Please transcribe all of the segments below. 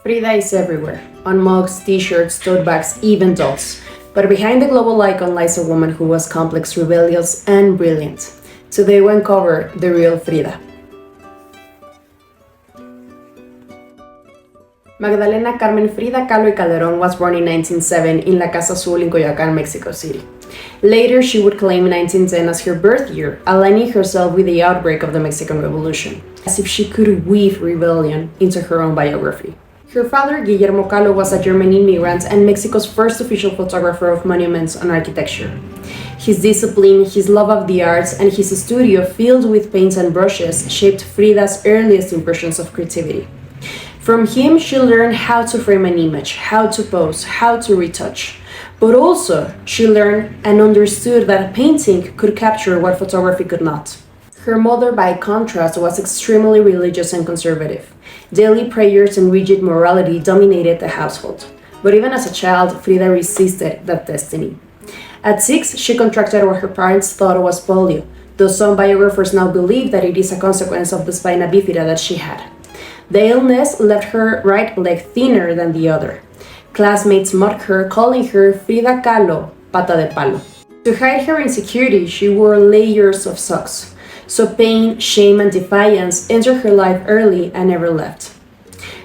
Frida is everywhere, on mugs, t-shirts, tote bags, even dolls. But behind the global icon lies a woman who was complex, rebellious, and brilliant. Today we uncover the real Frida. Magdalena Carmen Frida Kahlo y Calderón was born in 1907 in La Casa Azul in Coyoacán, Mexico City. Later, she would claim 1910 as her birth year, aligning herself with the outbreak of the Mexican Revolution, as if she could weave rebellion into her own biography. Her father, Guillermo Kahlo, was a German immigrant and Mexico's first official photographer of monuments and architecture. His discipline, his love of the arts, and his studio filled with paints and brushes shaped Frida's earliest impressions of creativity. From him, she learned how to frame an image, how to pose, how to retouch. But also, she learned and understood that a painting could capture what photography could not. Her mother, by contrast, was extremely religious and conservative. Daily prayers and rigid morality dominated the household. But even as a child, Frida resisted that destiny. At 6, she contracted what her parents thought was polio, though some biographers now believe that it is a consequence of the spina bifida that she had. The illness left her right leg thinner than the other. Classmates mocked her, calling her Frida Kahlo, pata de palo. To hide her insecurity, she wore layers of socks. So pain, shame, and defiance entered her life early and never left.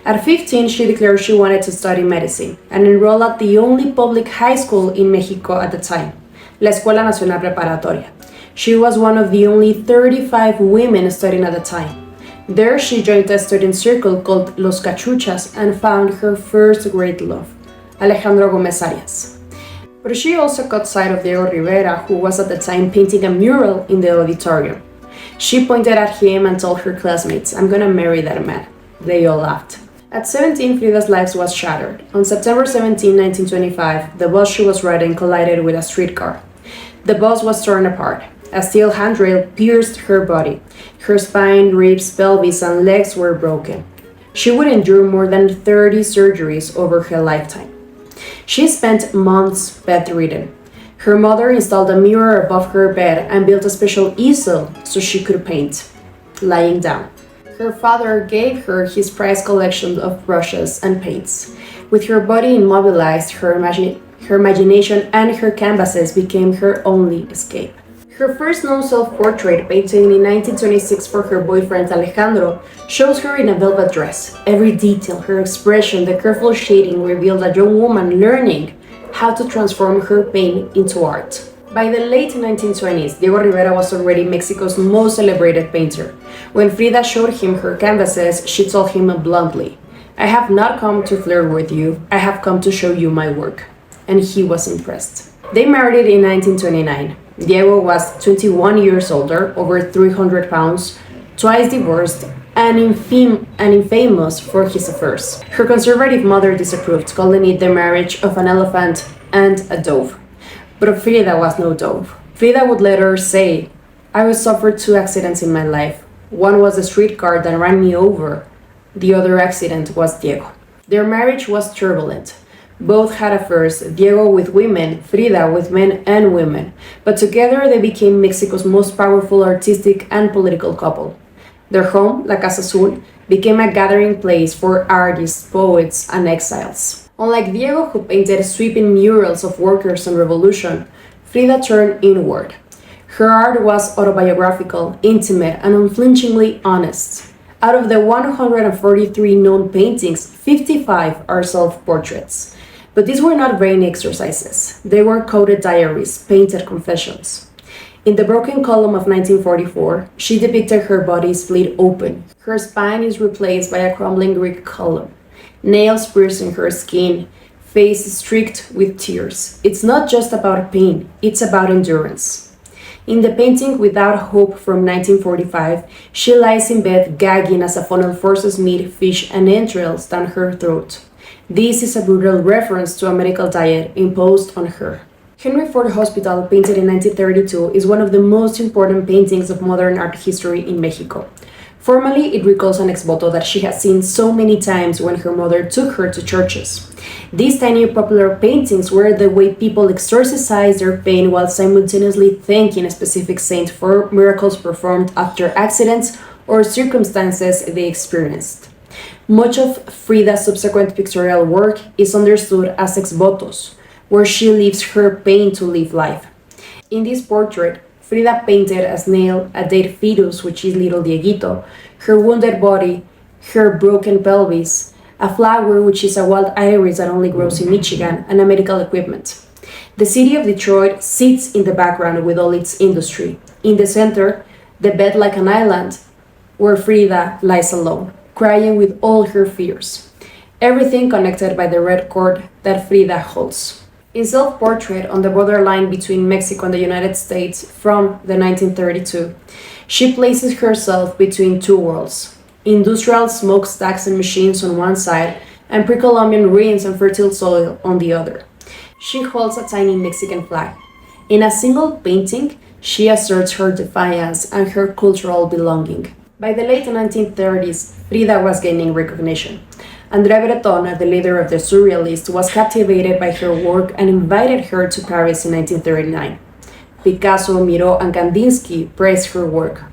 At 15, she declared she wanted to study medicine and enrolled at the only public high school in Mexico at the time, La Escuela Nacional Preparatoria. She was one of the only 35 women studying at the time. There, she joined a student circle called Los Cachuchas and found her first great love, Alejandro Gómez Arias. But she also caught sight of Diego Rivera, who was at the time painting a mural in the auditorium. She pointed at him and told her classmates, "I'm gonna marry that man." They all laughed. At 17, Frida's life was shattered. On September 17, 1925, the bus she was riding collided with a streetcar. The bus was torn apart. A steel handrail pierced her body. Her spine, ribs, pelvis, and legs were broken. She would endure more than 30 surgeries over her lifetime. She spent months bedridden. Her mother installed a mirror above her bed and built a special easel so she could paint, lying down. Her father gave her his prized collection of brushes and paints. With her body immobilized, her imagination and her canvases became her only escape. Her first known self-portrait, painted in 1926 for her boyfriend Alejandro, shows her in a velvet dress. Every detail, her expression, the careful shading revealed a young woman learning how to transform her pain into art. By the late 1920s, Diego Rivera was already Mexico's most celebrated painter. When Frida showed him her canvases, she told him bluntly, "I have not come to flirt with you, I have come to show you my work." And he was impressed. They married in 1929. Diego was 21 years older, over 300 pounds, twice divorced, and infamous for his affairs. Her conservative mother disapproved, calling it the marriage of an elephant and a dove. But Frida was no dove. Frida would later say, "I suffered 2 accidents in my life. One was a streetcar that ran me over. The other accident was Diego." Their marriage was turbulent. Both had affairs, Diego with women, Frida with men and women, but together they became Mexico's most powerful artistic and political couple. Their home, La Casa Azul, became a gathering place for artists, poets, and exiles. Unlike Diego, who painted sweeping murals of workers and revolution, Frida turned inward. Her art was autobiographical, intimate, and unflinchingly honest. Out of the 143 known paintings, 55 are self-portraits. But these were not vain exercises. They were coded diaries, painted confessions. In the broken column of 1944, she depicted her body split open. Her spine is replaced by a crumbling Greek column. Nails piercing her skin, face streaked with tears. It's not just about pain, it's about endurance. In the painting Without Hope from 1945, she lies in bed gagging as a funnel forces meat, fish, and entrails down her throat. This is a brutal reference to a medical diet imposed on her. Henry Ford Hospital, painted in 1932, is one of the most important paintings of modern art history in Mexico. Formally, it recalls an ex-voto that she has seen so many times when her mother took her to churches. These tiny popular paintings were the way people exorcised their pain while simultaneously thanking a specific saint for miracles performed after accidents or circumstances they experienced. Much of Frida's subsequent pictorial work is understood as ex votos, where she leaves her pain to live life. In this portrait, Frida painted a snail, a dead fetus, which is little Dieguito, her wounded body, her broken pelvis, a flower, which is a wild iris that only grows in Michigan, and a medical equipment. The city of Detroit sits in the background with all its industry. In the center, the bed like an island, where Frida lies alone, crying with all her fears. Everything connected by the red cord that Frida holds. In self-portrait on the borderline between Mexico and the United States from the 1932, she places herself between two worlds, industrial smokestacks and machines on one side, and pre-Columbian ruins and fertile soil on the other. She holds a tiny Mexican flag. In a single painting, she asserts her defiance and her cultural belonging. By the late 1930s, Frida was gaining recognition. André Breton, the leader of the Surrealists, was captivated by her work and invited her to Paris in 1939. Picasso, Miro, and Kandinsky praised her work.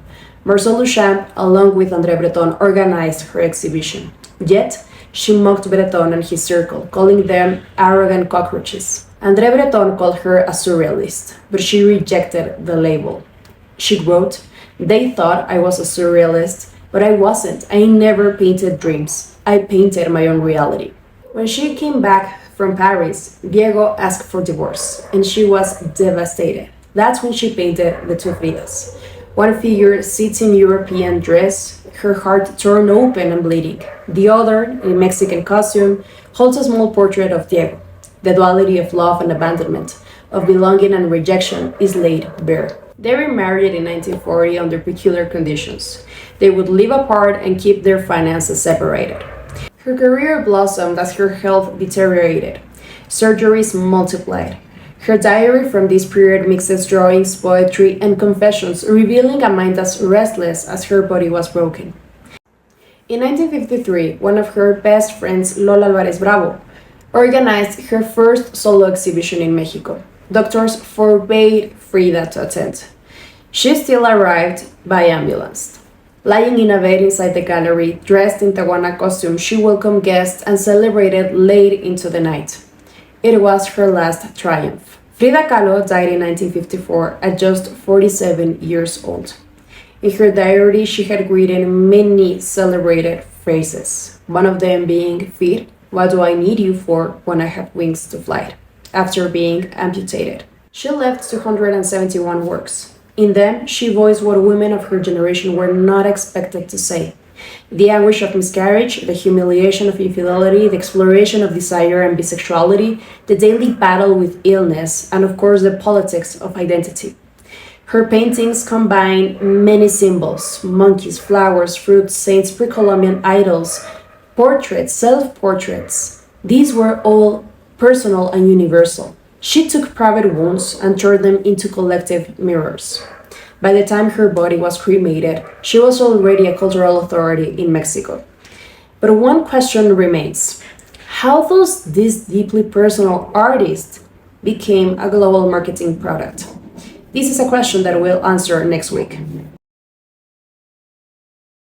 Marcel Duchamp, along with André Breton, organized her exhibition. Yet, she mocked Breton and his circle, calling them arrogant cockroaches. André Breton called her a surrealist, but she rejected the label. She wrote, "They thought I was a surrealist, but I wasn't. I never painted dreams. I painted my own reality." When she came back from Paris, Diego asked for divorce, and she was devastated. That's when she painted the two Fridas. One figure sits in European dress, her heart torn open and bleeding. The other, in Mexican costume, holds a small portrait of Diego. The duality of love and abandonment, of belonging and rejection, is laid bare. They remarried in 1940 under peculiar conditions. They would live apart and keep their finances separated. Her career blossomed as her health deteriorated. Surgeries multiplied. Her diary from this period mixes drawings, poetry, and confessions, revealing a mind as restless as her body was broken. In 1953, one of her best friends, Lola Álvarez Bravo, organized her first solo exhibition in Mexico. Doctors forbade Frida to attend. She still arrived by ambulance. Lying in a bed inside the gallery, dressed in Tijuana costume, she welcomed guests and celebrated late into the night. It was her last triumph. Frida Kahlo died in 1954 at just 47 years old. In her diary, she had written many celebrated phrases, one of them being, "Fir, what do I need you for when I have wings to fly?" After being amputated. She left 271 works. In them, she voiced what women of her generation were not expected to say. The anguish of miscarriage, the humiliation of infidelity, the exploration of desire and bisexuality, the daily battle with illness, and of course the politics of identity. Her paintings combine many symbols, monkeys, flowers, fruits, saints, pre-Columbian idols, portraits, self-portraits. These were all personal and universal. She took private wounds and turned them into collective mirrors. By the time her body was cremated, she was already a cultural authority in Mexico. But one question remains. How does this deeply personal artist became a global marketing product? This is a question that we'll answer next week.